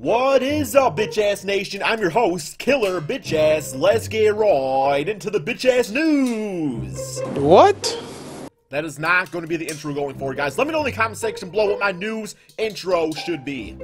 What is up, bitch-ass nation? I'm your host, Killer Bitch-ass. Let's get right into the bitch-ass news. What? That is not going to be the intro going forward, guys. Let me know in the comment section below what my news intro should be.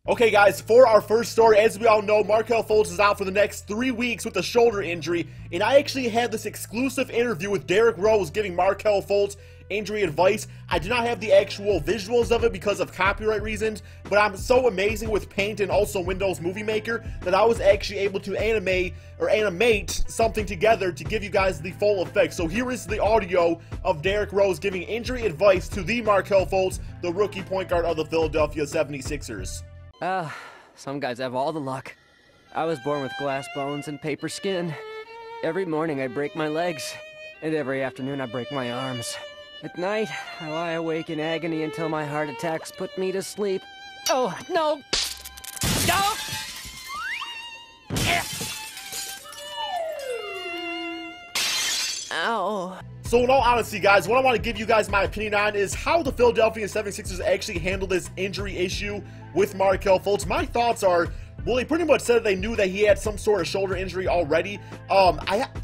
Okay, guys, for our first story, as we all know, Markelle Fultz is out for the next 3 weeks with a shoulder injury, and I actually had this exclusive interview with Derrick giving Markelle Fultz injury advice. I do not have the actual visuals of it because of copyright reasons, but I'm so amazing with Paint and also Windows Movie Maker that I was actually able to animate something together to give you guys the full effect. So here is the audio of Derrick Rose giving injury advice to the Markelle Fultz, the rookie point guard of the Philadelphia 76ers. Some guys have all the luck. I was born with glass bones and paper skin. Every morning I break my legs, and every afternoon I break my arms. At night, I lie awake in agony until my heart attacks put me to sleep. Oh, no! No! Ow. So in all honesty, guys, what I want to give you guys my opinion on is how the Philadelphia 76ers actually handled this injury issue with Markelle Fultz. My thoughts are, well, they pretty much said they knew that he had some sort of shoulder injury already.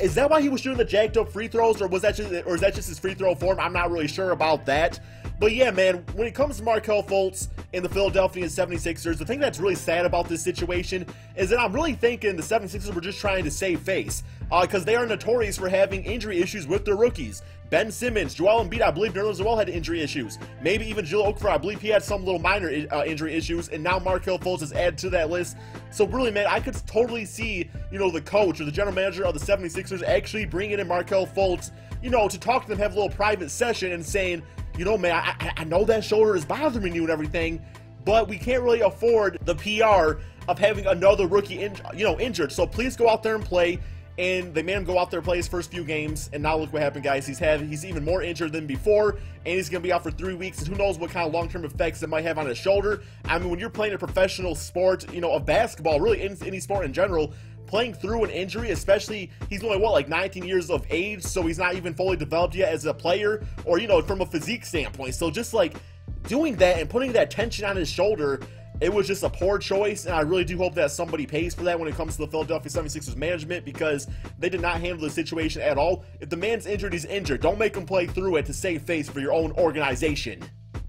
Is that why he was shooting the jacked up free throws, or is that just his free throw form? I'm not really sure about that. But yeah, man, when it comes to Markelle Fultz and the Philadelphia 76ers, the thing that's really sad about this situation is that I'm really thinking the 76ers were just trying to save face, because they are notorious for having injury issues with their rookies. Ben Simmons, Joel Embiid, I believe Nerlens well had injury issues. Maybe even Jahlil Okafor, I believe he had some little minor injury issues, and now Markelle Fultz is added to that list. So really, man, I could totally see, you know, the coach or the general manager of the 76ers actually bringing in Markelle Fultz, you know, to talk to them, have a little private session and saying, you know, man, I know that shoulder is bothering you and everything, but we can't really afford the PR of having another rookie injured. So please go out there and play. And they made him go out there, play his first few games, and now look what happened, guys. He's even more injured than before, and he's going to be out for 3 weeks, and who knows what kind of long-term effects it might have on his shoulder. I mean, when you're playing a professional sport, you know, of basketball, really any sport in general, playing through an injury, especially, he's only, what, like 19 years of age, so he's not even fully developed yet as a player, or, you know, from a physique standpoint. So just, like, doing that and putting that tension on his shoulder, it was just a poor choice, and I really do hope that somebody pays for that when it comes to the Philadelphia 76ers management, because they did not handle the situation at all. If the man's injured, he's injured. Don't make him play through it to save face for your own organization.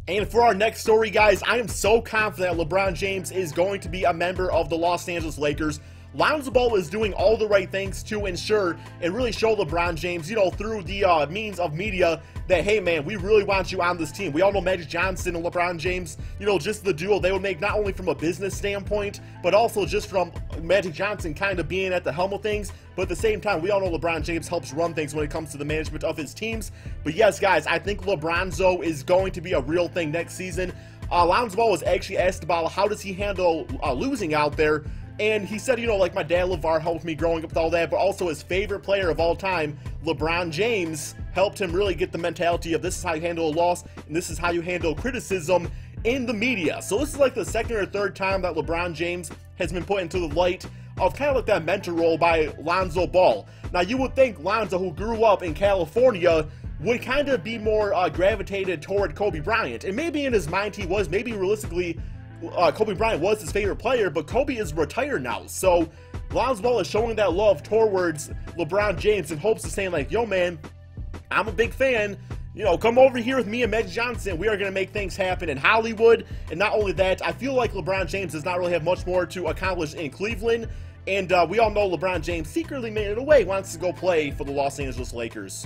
And for our next story, guys, I am so confident LeBron James is going to be a member of the Los Angeles Lakers. Lonzo Ball is doing all the right things to ensure and really show LeBron James, you know, through the means of media that, hey, man, we really want you on this team. We all know Magic Johnson and LeBron James, you know, just the duo they would make, not only from a business standpoint, but also just from Magic Johnson kind of being at the helm of things. But at the same time, we all know LeBron James helps run things when it comes to the management of his teams. But yes, guys, I think LeBronzo is going to be a real thing next season. Lonzo Ball was actually asked about how does he handle losing out there. And he said, you know, like my dad LeVar helped me growing up with all that, but also his favorite player of all time, LeBron James, helped him really get the mentality of this is how you handle a loss, and this is how you handle criticism in the media. So this is like the second or third time that LeBron James has been put into the light of kind of like that mentor role by Lonzo Ball. Now, you would think Lonzo, who grew up in California, would kind of be more gravitated toward Kobe Bryant. And maybe in his mind he was, maybe realistically, Kobe Bryant was his favorite player, but Kobe is retired now. So Lonzo Ball is showing that love towards LeBron James in hopes of saying like, yo, man, I'm a big fan. You know, come over here with me and Magic Johnson. We are going to make things happen in Hollywood. And not only that, I feel like LeBron James does not really have much more to accomplish in Cleveland. And we all know LeBron James secretly made it away, wants to go play for the Los Angeles Lakers.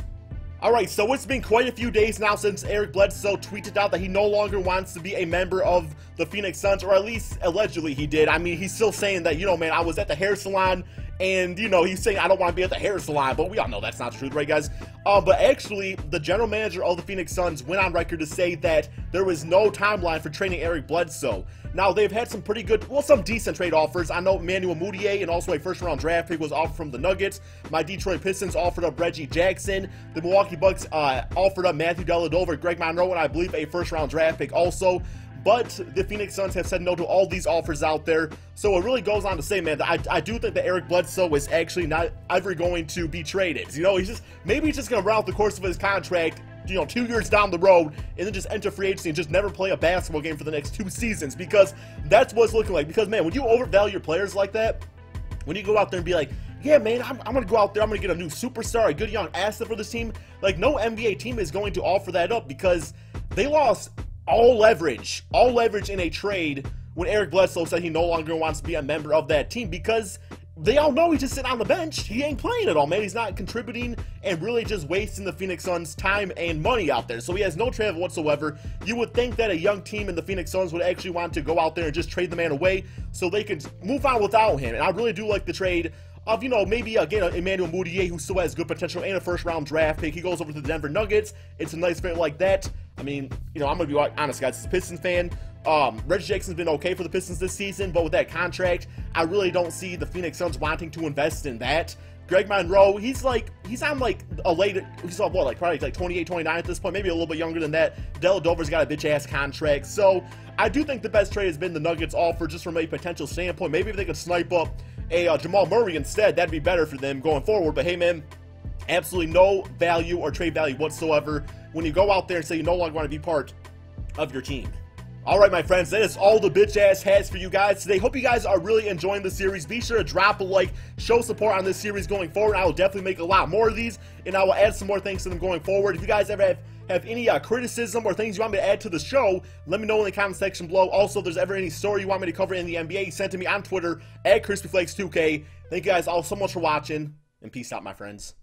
Alright, so it's been quite a few days now since Eric Bledsoe tweeted out that he no longer wants to be a member of the Phoenix Suns, or at least allegedly he did. I mean, he's still saying that, you know, man, I was at the hair salon, and, you know, he's saying I don't want to be at the hair salon, but we all know that's not the truth, right, guys? But actually, the general manager of the Phoenix Suns went on record to say that there was no timeline for trading Eric Bledsoe. Now, they've had some pretty good, well, some decent trade offers. I know Emmanuel Mudiay and also a first-round draft pick was offered from the Nuggets. My Detroit Pistons offered up Reggie Jackson. The Milwaukee Bucks offered up Matthew Dellavedova, Greg Monroe, and I believe a first-round draft pick also. But the Phoenix Suns have said no to all these offers out there. So it really goes on to say, man, that I do think that Eric Bledsoe is actually not ever going to be traded. You know, maybe he's just going to run out the course of his contract 2 years down the road and then just enter free agency and just never play a basketball game for the next 2 seasons, because that's what it's looking like. Because, man, when you overvalue your players like that, when you go out there and be like, yeah, man, I'm going to go out there, I'm going to get a new superstar, a good young asset for this team, like, no NBA team is going to offer that up, because they lost all leverage in a trade when Eric Bledsoe said he no longer wants to be a member of that team, because they all know he's just sitting on the bench. He ain't playing at all, man. He's not contributing and really just wasting the Phoenix Suns' time and money out there. So he has no trade whatsoever. You would think that a young team in the Phoenix Suns would actually want to go out there and just trade the man away so they could move on without him. And I really do like the trade of, maybe, again, Emmanuel Mudiay, who still has good potential and a first-round draft pick. He goes over to the Denver Nuggets. It's a nice fit like that. I mean, I'm going to be honest, guys, as a Pistons fan, Reggie Jackson's been okay for the Pistons this season, but with that contract, I really don't see the Phoenix Suns wanting to invest in that. Greg Monroe, he's on a late, probably 28, 29 at this point, maybe a little bit younger than that. Dellavedovan's got a bitch-ass contract, so I do think the best trade has been the Nuggets offer, just from a potential standpoint. Maybe if they could snipe up a Jamal Murray instead, that'd be better for them going forward. But hey, man, absolutely no value or trade value whatsoever when you go out there and say you no longer want to be part of your team. Alright, my friends, that is all the bitch ass has for you guys today. Hope you guys are really enjoying the series. Be sure to drop a like, show support on this series going forward. I will definitely make a lot more of these, and I will add some more things to them going forward. If you guys ever have any criticism or things you want me to add to the show, let me know in the comment section below. Also, if there's ever any story you want me to cover in the NBA, send to me on Twitter at CrispyFlakes2K. Thank you guys all so much for watching, and peace out, my friends.